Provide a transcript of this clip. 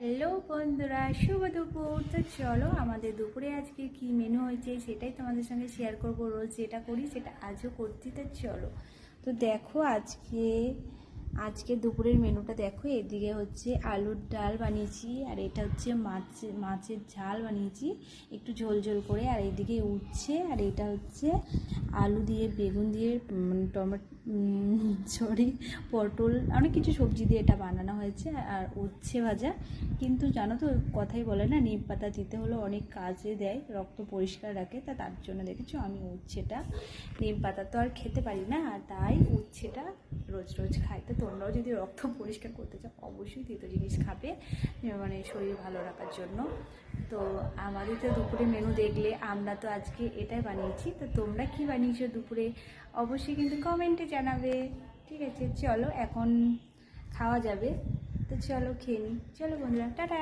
Hello বন্ধুরা, শুভ দুপুর। তো চলো আমাদের দুপুরে আজকে কি মেনু হয়েছে সেটাই তোমাদের সঙ্গে শেয়ার করব। রোজ যেটা করি সেটা আজও করছি। তো চলো, তো দেখো আজকে দুপুরের মেনুটা দেখো। এদিকে হচ্ছে আলুর ডাল বানিয়েছি, আর এটা হচ্ছে মাছের ঝাল বানিয়েছি একটু ঝোল ঝোল করে, আর এইদিকে উচ্ছে, আর এটা হচ্ছে আলু দিয়ে বেগুন দিয়ে পটল অনেক কিছু সবজি দিয়ে এটা বানানো হয়েছে, আর উচ্ছে ভাজা। কিন্তু জানো তো, কথাই বলে না, নিম পাতা দিতে হলো অনেক কাজে দেয়, রক্ত পরিষ্কার রাখে। তার জন্য দেখেছো আমি উচ্ছেটা, নিম পাতা তো আর খেতে পারি না, তাই উচ্ছেটা রোজ রোজ খাই। তো তোমরাও যদি রক্ত পরিষ্কার করতে চাও অবশ্যই তিতো জিনিস খাবে, মানে শরীর ভালো রাখার জন্য। তো আমাদের তো দুপুরে মেনু দেখলে, আমরা তো আজকে এটাই বানিয়েছি। তো তোমরা কি বানিয়েছো দুপুরে অবশ্যই কিন্তু কমেন্টে জানাবে। ঠিক আছে, চলো এখন খাওয়া যাবে। তো চলো খেয়ে নিই। চলো বন্ধুরা, টাটা।